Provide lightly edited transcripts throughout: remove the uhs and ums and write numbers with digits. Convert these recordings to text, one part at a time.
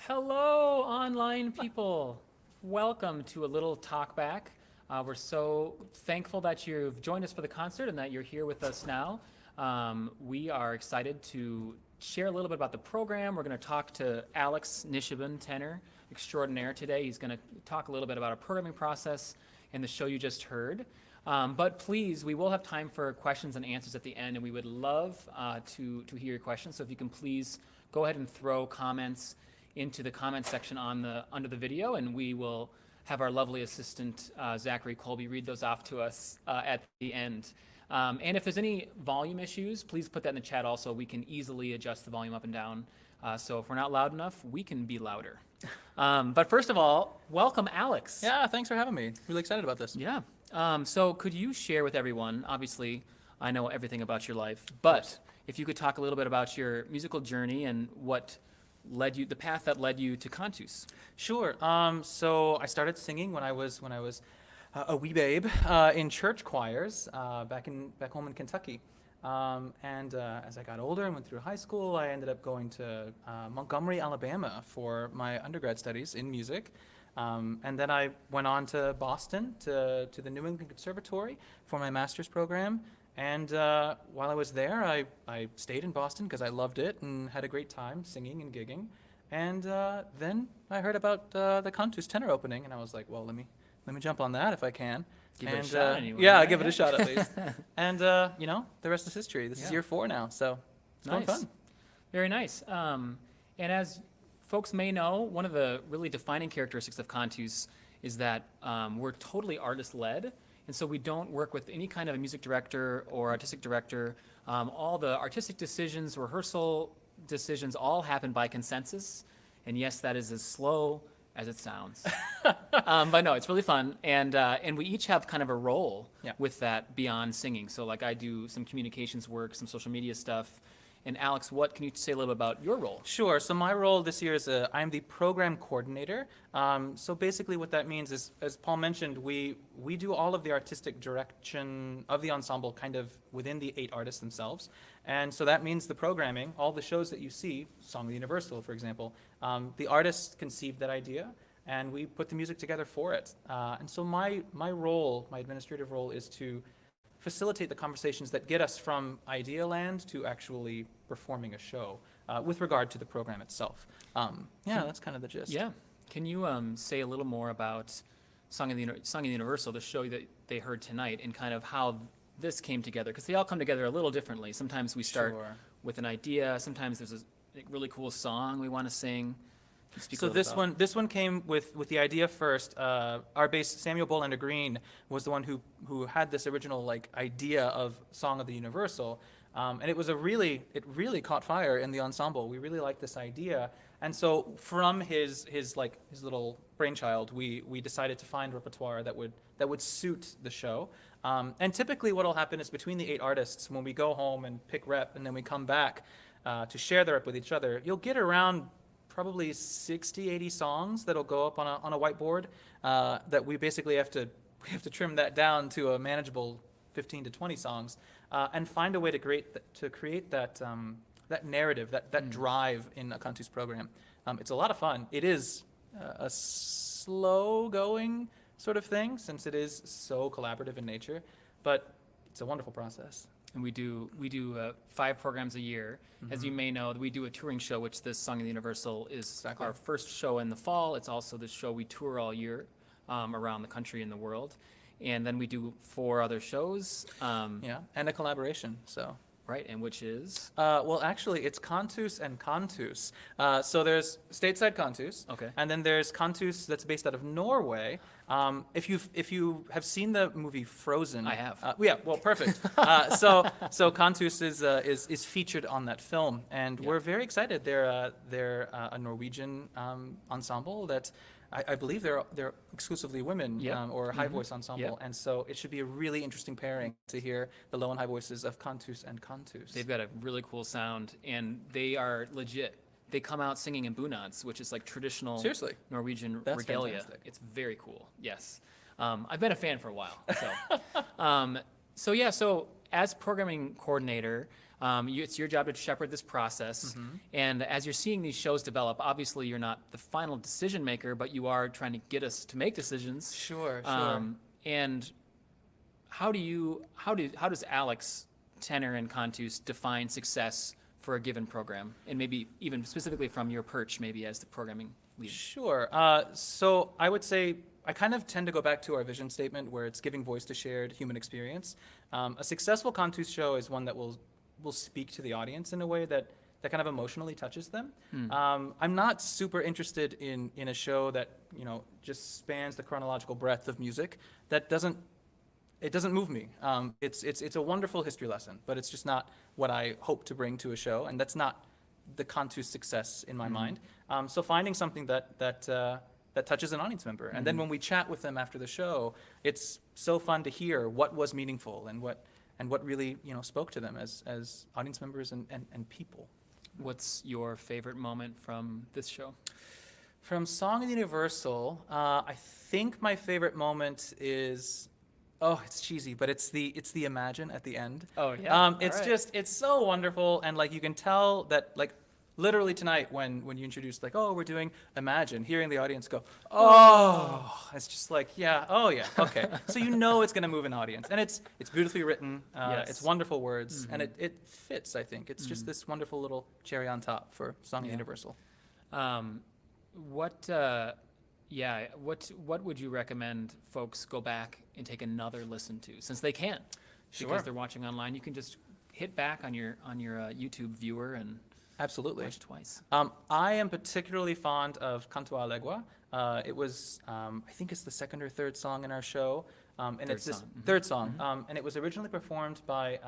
Hello, online people. Welcome to a little Talkback. We're so thankful that you've joined us for the concert and that you're here with us now. We are excited to share a little bit about the program. We're going to talk to Alex Nishibun, tenor extraordinaire today. He's going to talk a little bit about our programming process and the show you just heard. But please, we will have time for questions and answers at the end, and we would love to hear your questions. So if you can please go ahead and throw comments into the comments section under the video, and we will have our lovely assistant, Zachary Colby, read those off to us at the end. And if there's any volume issues, please put that in the chat also. We can easily adjust the volume up and down. So if we're not loud enough, we can be louder. But first of all, welcome, Alex. Yeah, thanks for having me. Really excited about this. Yeah. So could you share with everyone, obviously, I know everything about your life, but if you could talk a little bit about your musical journey and what led you, the path that led you to Cantus. Sure. So I started singing when I was a wee babe in church choirs back home in Kentucky. As I got older and went through high school, I ended up going to Montgomery, Alabama for my undergrad studies in music. And then I went on to Boston to the New England Conservatory for my master's program. And while I was there, I stayed in Boston because I loved it and had a great time singing and gigging. And then I heard about the Cantus tenor opening, and I was like, well, let me jump on that if I can. Give it a shot anyway. Yeah, right? give it a shot at least. And the rest is history. This is year 4 now, so it's going fun. Very nice. And as folks may know, one of the really defining characteristics of Cantus is that we're totally artist-led. And so we don't work with any kind of a music director or artistic director. All the artistic decisions, rehearsal decisions, all happen by consensus. And yes, that is as slow as it sounds. But no, it's really fun. And we each have kind of a role with that beyond singing. So like I do some communications work, some social media stuff. And Alex, what can you say a little bit about your role? Sure. So my role this year is I'm the program coordinator. So basically what that means is, as Paul mentioned, we do all of the artistic direction of the ensemble kind of within the 8 artists themselves. And so that means the programming, all the shows that you see, Song of the Universal, for example, the artists conceived that idea and we put the music together for it. And so my role, my administrative role, is to facilitate the conversations that get us from idea land to actually performing a show with regard to the program itself. That's kind of the gist. Yeah. Can you say a little more about Song of the Universal, the show that they heard tonight, and kind of how this came together? Because they all come together a little differently. Sometimes we start with an idea. Sometimes there's a really cool song we want to sing. So this one came with the idea first. Our bass Samuel Bolander Green was the one who had this original idea of Song of the Universal, and it really caught fire in the ensemble. We really liked this idea, and so from his little brainchild, we decided to find repertoire that would suit the show. And typically, what'll happen is between the 8 artists, when we go home and pick rep, and then we come back to share the rep with each other, you'll get around probably 60, 80 songs that'll go up on a whiteboard that we basically have to trim that down to a manageable 15 to 20 songs and find a way to create that narrative, that drive in a Cantus program. It's a lot of fun. It is a slow-going sort of thing since it is so collaborative in nature, but it's a wonderful process. And we do 5 programs a year. Mm-hmm. As you may know, we do a touring show, which this Song of the Universal is our first show in the fall. It's also the show we tour all year around the country and the world. And then we do 4 other shows. And a collaboration, so. Right, and which is? Well, actually, it's Cantus and Cantus. So there's stateside Cantus, and then there's Cantus that's based out of Norway. If you have seen the movie Frozen, I have. Well, perfect. So Cantus is featured on that film, and we're very excited. They're a Norwegian ensemble that. I believe they're exclusively women or high voice ensemble, and so it should be a really interesting pairing to hear the low and high voices of Cantus and Cantus. They've got a really cool sound, and they are legit. They come out singing in bunads, which is like traditional Norwegian regalia. Fantastic. It's very cool. Yes, I've been a fan for a while. So, so as programming coordinator, It's your job to shepherd this process. Mm-hmm. And as you're seeing these shows develop, obviously you're not the final decision maker, but you are trying to get us to make decisions. Sure. And how does Alex, tenor, and Cantus define success for a given program? And maybe even specifically from your perch, maybe as the programming lead. Sure. So I would say I kind of tend to go back to our vision statement where it's giving voice to shared human experience. A successful Cantus show is one that will speak to the audience in a way that kind of emotionally touches them. I'm not super interested in a show that just spans the chronological breadth of music. It doesn't move me. It's a wonderful history lesson, but it's just not what I hope to bring to a show, and that's not the Cantus success in my mind. So finding something that touches an audience member, and then when we chat with them after the show, it's so fun to hear what was meaningful and what really spoke to them as audience members and people. What's your favorite moment from this show? From Song of the Universal, I think my favorite moment is, it's cheesy, but it's the Imagine at the end. Oh yeah. It's so wonderful, and like you can tell that like literally tonight when you introduced like, we're doing Imagine, hearing the audience go, it's just like, okay. So it's gonna move an audience, and it's beautifully written, Yes. it's wonderful words, and it fits, I think. It's just this wonderful little cherry on top for Song of the Universal. What would you recommend folks go back and take another listen to, since they can? Sure. Because they're watching online, you can just hit back on your YouTube viewer and Absolutely. watch twice. I am particularly fond of Canto a Legua. It was, I think it's the second or third song in our show. And Third it's this song. third song. And it was originally performed by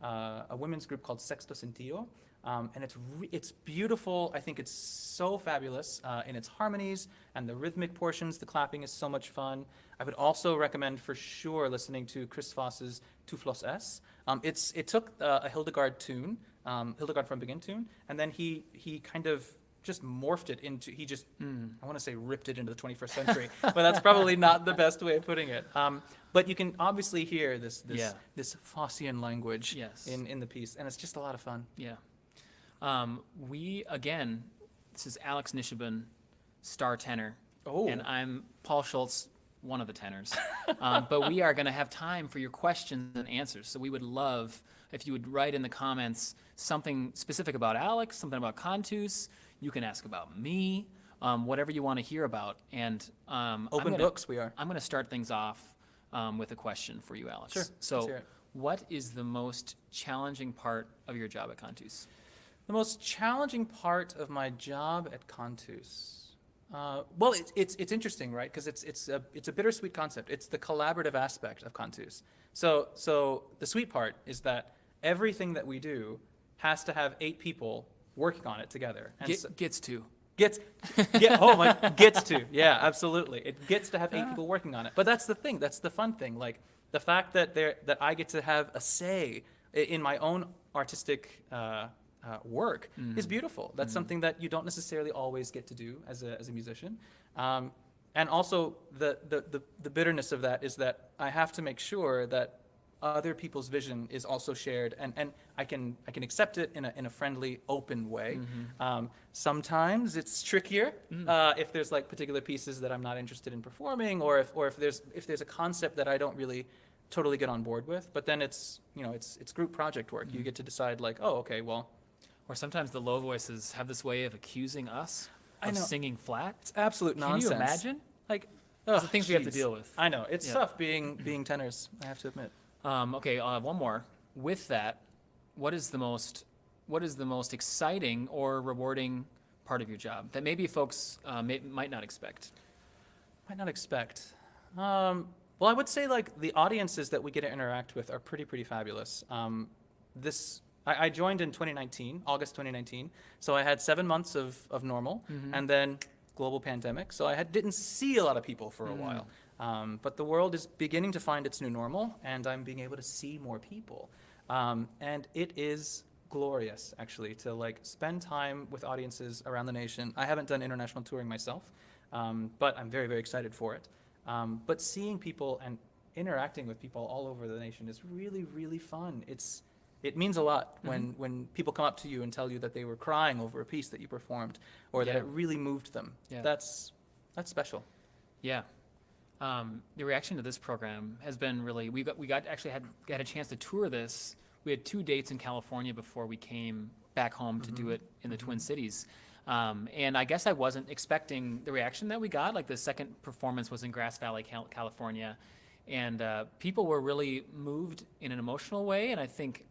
a women's group called Sexto Sentido. And it's beautiful. I think it's so fabulous in its harmonies and the rhythmic portions. The clapping is so much fun. I would also recommend for sure listening to Chris Foss's Tu Flos S. It took a Hildegard tune, Hildegard from Begin tune, and then he kind of just morphed it into, I want to say ripped it into the 21st century, but that's probably not the best way of putting it. But you can obviously hear this Fossian language Yes. in the piece, and it's just a lot of fun. Yeah. This is Alex Nishibun, star tenor. Oh. And I'm Paul Scholtz, one of the tenors. But we are going to have time for your questions and answers. So we would love if you would write in the comments something specific about Alex, something about Cantus. You can ask about me, whatever you want to hear about. And Open books we are. I'm going to start things off with a question for you, Alex. Sure, let's So hear it. what is the most challenging part of your job at Cantus? The most challenging part of my job at Cantus, well, it's interesting, right? Because it's a bittersweet concept. It's the collaborative aspect of Cantus. So the sweet part is that everything that we do has to have 8 people working on it together. And Gets to. gets to. Yeah, absolutely. It gets to have 8 people working on it. But that's the thing. That's the fun thing. Like the fact that I get to have a say in my own artistic work is beautiful. That's something that you don't necessarily always get to do as a musician. And also the bitterness of that is that I have to make sure that other people's vision is also shared, and I can accept it in a friendly, open way. Sometimes it's trickier if there's like particular pieces that I'm not interested in performing, or if there's a concept that I don't really totally get on board with. But then it's group project work. You get to decide like, oh, okay, well. Or sometimes the low voices have this way of accusing us I of know. singing flat. It's absolute nonsense. Can you imagine? Like, The things we have to jeez. deal with. I know. It's Yeah. tough being tenors, I have to admit. Okay, I'll have one more. With that, what is the most exciting or rewarding part of your job that maybe folks might not expect? Might not expect. Well, I would say like the audiences that we get to interact with are pretty fabulous. I joined in 2019, August 2019, so I had 7 months of normal, and then global pandemic, so I didn't see a lot of people for a while. But the world is beginning to find its new normal, and I'm being able to see more people. And it is glorious, actually, to like spend time with audiences around the nation. I haven't done international touring myself, but I'm very excited for it. But seeing people and interacting with people all over the nation is really fun. it means a lot when people come up to you and tell you that they were crying over a piece that you performed, or that Yeah. it really moved them. Yeah. That's special. Yeah. The reaction to this program has been really, we actually had a chance to tour this. We had 2 dates in California before we came back home to do it in the Twin Cities. And I guess I wasn't expecting the reaction that we got. Like the second performance was in Grass Valley, California. And people were really moved in an emotional way. And I think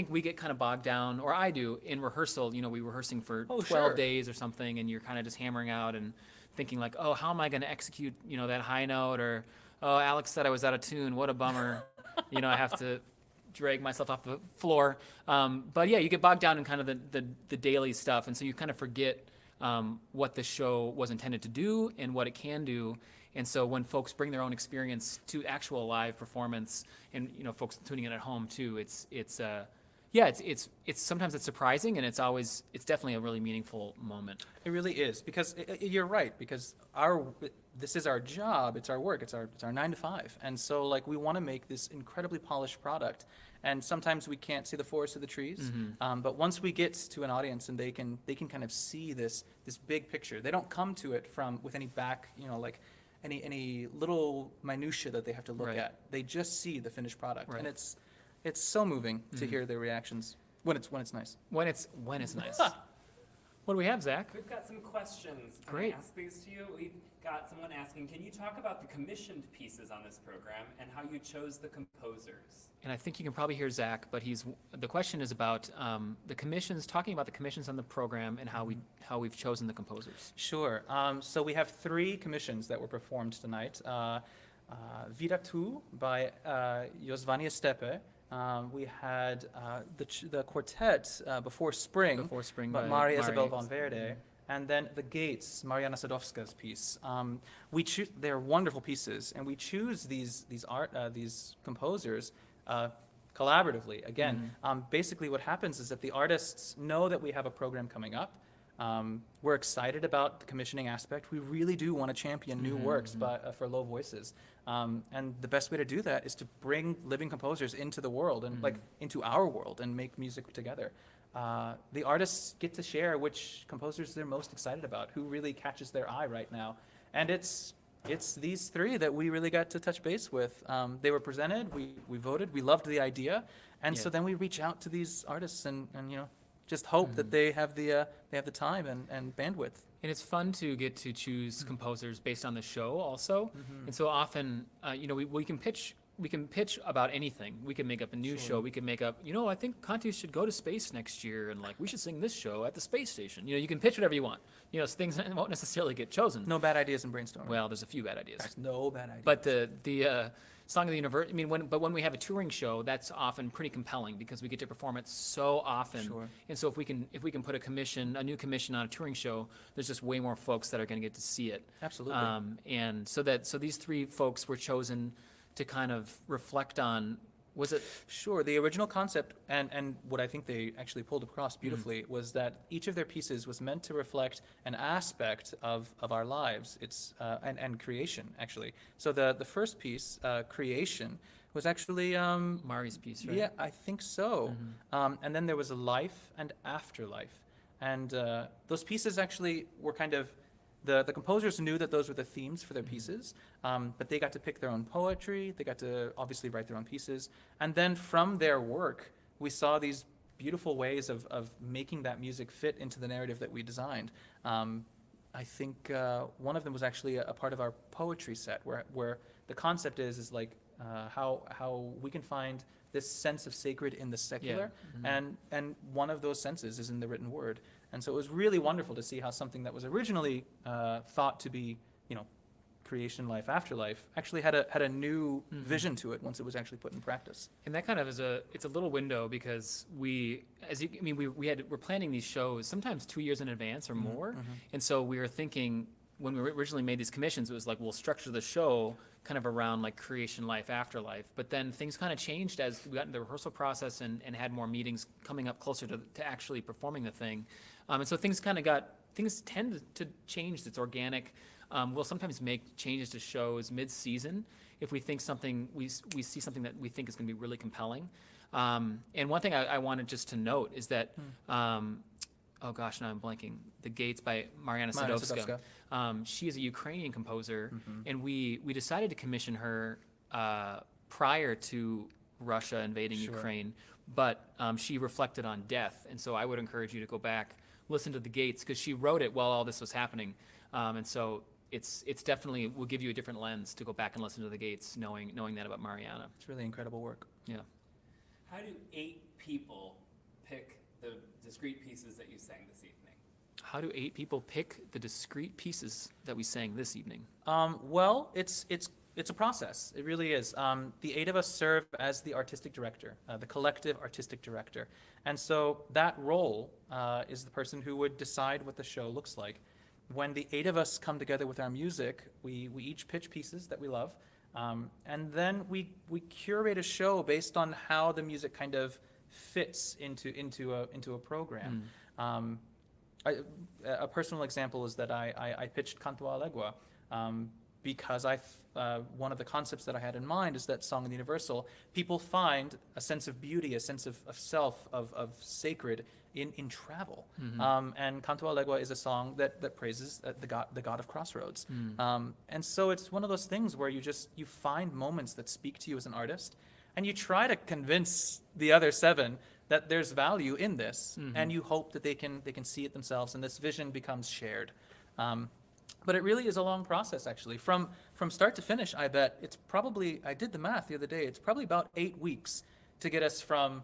we get kind of bogged down, or I do, in rehearsal. You know, we rehearsing for 12 sure. days or something, and you're kind of just hammering out and thinking like, oh, how am I going to execute, you know, that high note? Or, oh, Alex said I was out of tune. What a bummer. You know, I have to drag myself off the floor. But yeah, you get bogged down in kind of the daily stuff. And so you kind of forget what the show was intended to do and what it can do. And so when folks bring their own experience to actual live performance, and you know, folks tuning in at home too, it's sometimes it's surprising, and it's definitely a really meaningful moment. It really is, because you're right, because this is our job, it's our work, it's our 9 to 5, and so like we want to make this incredibly polished product, and sometimes we can't see the forest of the trees, but once we get to an audience and they can kind of see this big picture, they don't come to it with any back, you know, like any little minutia that they have to look Right. at. They just see the finished product, Right. and it's so moving to hear their reactions when it's nice. When it's nice. What do we have, Zach? We've got some questions. Can Great. I ask these to you? We've got someone asking, can you talk about the commissioned pieces on this program and how you chose the composers? And I think you can probably hear Zach, but the question is about the commissions, talking about the commissions on the program and how we've chosen the composers. Sure. So we have 3 commissions that were performed tonight. Vida Tu by Josvanie Stepe. We had the quartet Before Spring, Before Spring by by Maria Mari. Isabel von Verde. And then The Gates, Mariana Sadowska's piece. They're wonderful pieces, and we choose these composers collaboratively. Again, basically what happens is that the artists know that we have a program coming up. We're excited about the commissioning aspect. We really do want to champion new works for low voices. And the best way to do that is to bring living composers into the world and like into our world and make music together. The artists get to share which composers they're most excited about, who really catches their eye right now. And it's these 3 that we really got to touch base with. They were presented, we voted, we loved the idea. And so then we reach out to these artists and you know, just hope that they have the time and bandwidth. And it's fun to get to choose composers based on the show also. And so often, you know, we can pitch about anything. We can make up a new show. We can make up, you know, I think Cantus should go to space next year, and like we should sing this show at the space station. You know, you can pitch whatever you want. You know, things won't necessarily get chosen. No bad ideas in brainstorming. Well, there's a few bad ideas. There's no bad ideas. But the Song of the Universe, I mean, when we have a touring show, that's often pretty compelling because we get to perform it so often. Sure. And so if we can put a new commission on a touring show, there's just way more folks that are going to get to see it. Absolutely. And so these 3 folks were chosen to kind of reflect on, was it? Sure. The original concept, and what I think they actually pulled across beautifully, was that each of their pieces was meant to reflect an aspect of our lives. It's and creation, actually. So the first piece, Creation, was actually Mari's piece, right? yeah, I think so. And then there was a Life and Afterlife, and those pieces actually were kind of. The composers knew that those were the themes for their pieces, but they got to pick their own poetry. They got to obviously write their own pieces. And then from their work, we saw these beautiful ways of making that music fit into the narrative that we designed. I think one of them was actually a part of our poetry set, where the concept is like how we can find this sense of sacred in the secular, and one of those senses is in the written word. And so it was really wonderful to see how something that was originally thought to be, you know, creation, life, afterlife, actually had a new vision to it once it was actually put in practice. And that kind of it's a little window because we're planning these shows sometimes 2 years in advance or more. And so we were thinking, when we originally made these commissions, it was like, we'll structure the show kind of around like creation, life, afterlife. But then things kind of changed as we got into the rehearsal process and had more meetings coming up closer to actually performing the thing. And so things tend to change. It's organic. We'll sometimes make changes to shows mid-season. if we think we see something that we think is going to be really compelling. And one thing I wanted just to note is that, oh gosh, now I'm blanking. The Gates by Mariana Sadowska. She is a Ukrainian composer, and we decided to commission her prior to Russia invading Ukraine, but she reflected on death, and so I would encourage you to go back, listen to the Gates, because she wrote it while all this was happening, and so it's definitely will give you a different lens to go back and listen to the Gates, knowing that about Mariana. It's really incredible work. Yeah. How do 8 people pick the discrete pieces that you sang this evening? How do 8 people pick the discrete pieces that we sang this evening? Well, it's a process. It really is. The 8 of us serve as the artistic director, the collective artistic director. And so that role is the person who would decide what the show looks like. When the 8 of us come together with our music, we each pitch pieces that we love. And then we curate a show based on how the music kind of fits into a program. A personal example is that I pitched Canto a Legua because one of the concepts that I had in mind is that Song of the Universal, people find a sense of beauty, a sense of self, of sacred in travel. And Canto a Legua is a song that praises the God of Crossroads. And so it's one of those things where you find moments that speak to you as an artist, and you try to convince the other 7 that there's value in this, and you hope that they can see it themselves, and this vision becomes shared. But it really is a long process, actually. From start to finish, I bet it's probably, I did the math the other day, it's probably about 8 weeks to get us from,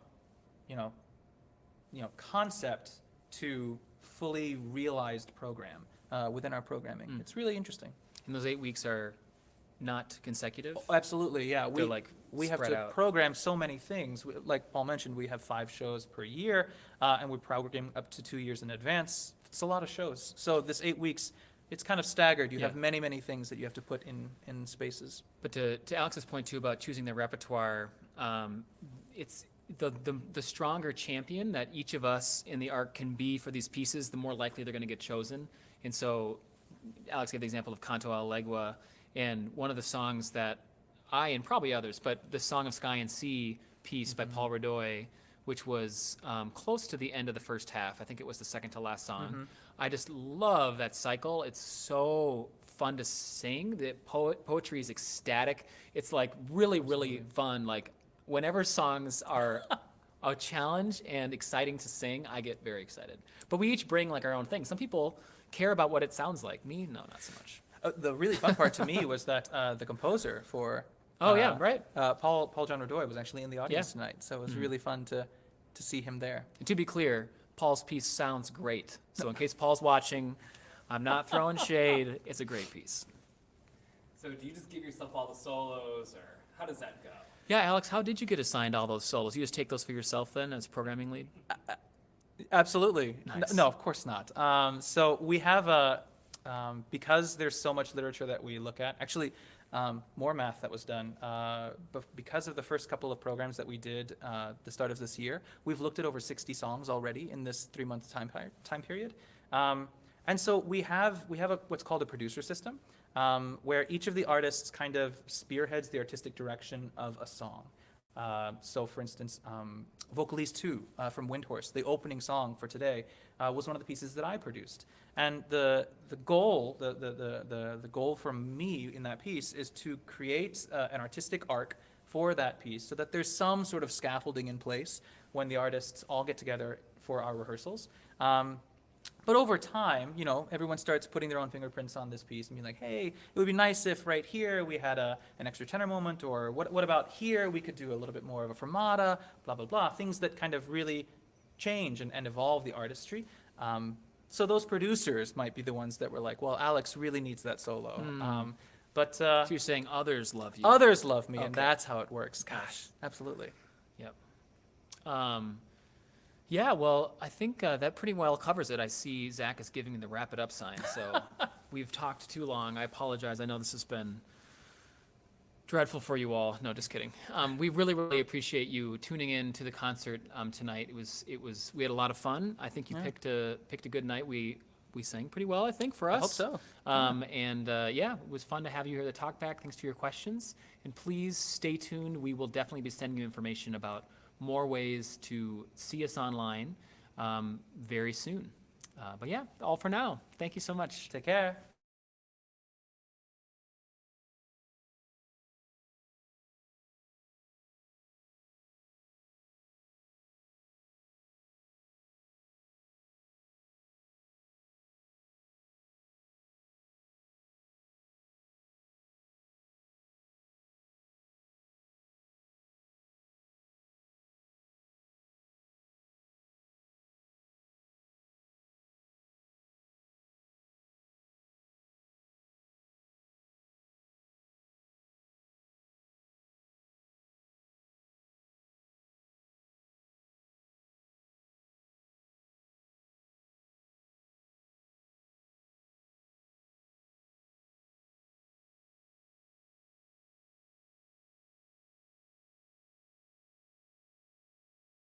concept to fully realized program within our programming. It's really interesting. And those 8 weeks are not consecutive? Oh, absolutely, yeah. They're like we have spread to out. program so many things. Like Paul mentioned, we have 5 shows per year, and we program up to 2 years in advance. It's a lot of shows. So this 8 weeks, it's kind of staggered. You have many, many things that you have to put in spaces. But to Alex's point too about choosing the repertoire, it's the stronger champion that each of us in the art can be for these pieces, the more likely they're going to get chosen. And so Alex gave the example of Canto a Legua, and one of the songs that I, and probably others, but the Song of Sky and Sea piece by Paul Radoy, which was close to the end of the first half. I think it was the second to last song. I just love that cycle. It's so fun to sing. The poetry is ecstatic. It's like really, really fun. Like whenever songs are a challenge and exciting to sing, I get very excited. But we each bring like our own thing. Some people care about what it sounds like. Me, no, not so much. The really fun part to me was that the composer for Paul John Radoy was actually in the audience tonight, so it was really fun to see him there. And to be clear, Paul's piece sounds great. So in case Paul's watching, I'm not throwing shade. It's a great piece. So do you just give yourself all the solos, or how does that go? Yeah, Alex, how did you get assigned all those solos? You just take those for yourself then as programming lead? Absolutely. Nice. No, of course not. So we have because there's so much literature that we look at, actually more math that was done, but because of the first couple of programs that we did the start of this year, we've looked at over 60 songs already in this 3-month time period. And so we have what's called a producer system, where each of the artists kind of spearheads the artistic direction of a song. So for instance, Vocalise 2 from Windhorse, the opening song for today, was one of the pieces that I produced. And the goal from me in that piece is to create an artistic arc for that piece so that there's some sort of scaffolding in place when the artists all get together for our rehearsals. But over time, everyone starts putting their own fingerprints on this piece and being like, hey, it would be nice if right here we had an extra tenor moment, or what about here we could do a little bit more of a fermata, blah, blah, blah, things that kind of really change and evolve the artistry. So those producers might be the ones that were like, well, Alex really needs that solo. So you're saying others love you. Others love me, and Okay. that's how it works. Gosh, absolutely. Yep. Yeah, well, I think that pretty well covers it. I see Zach is giving me the wrap it up sign, so we've talked too long. I apologize. I know this has been dreadful for you all. No, just kidding. We really, really appreciate you tuning in to the concert tonight. We had a lot of fun. I think you picked a good night. We we sang pretty well, I think, for I us. hope so. And yeah, it was fun to have you here at the Talkback. Thanks for your questions. And please stay tuned. We will definitely be sending you information about more ways to see us online very soon. But yeah, all for now. Thank you so much. Take care.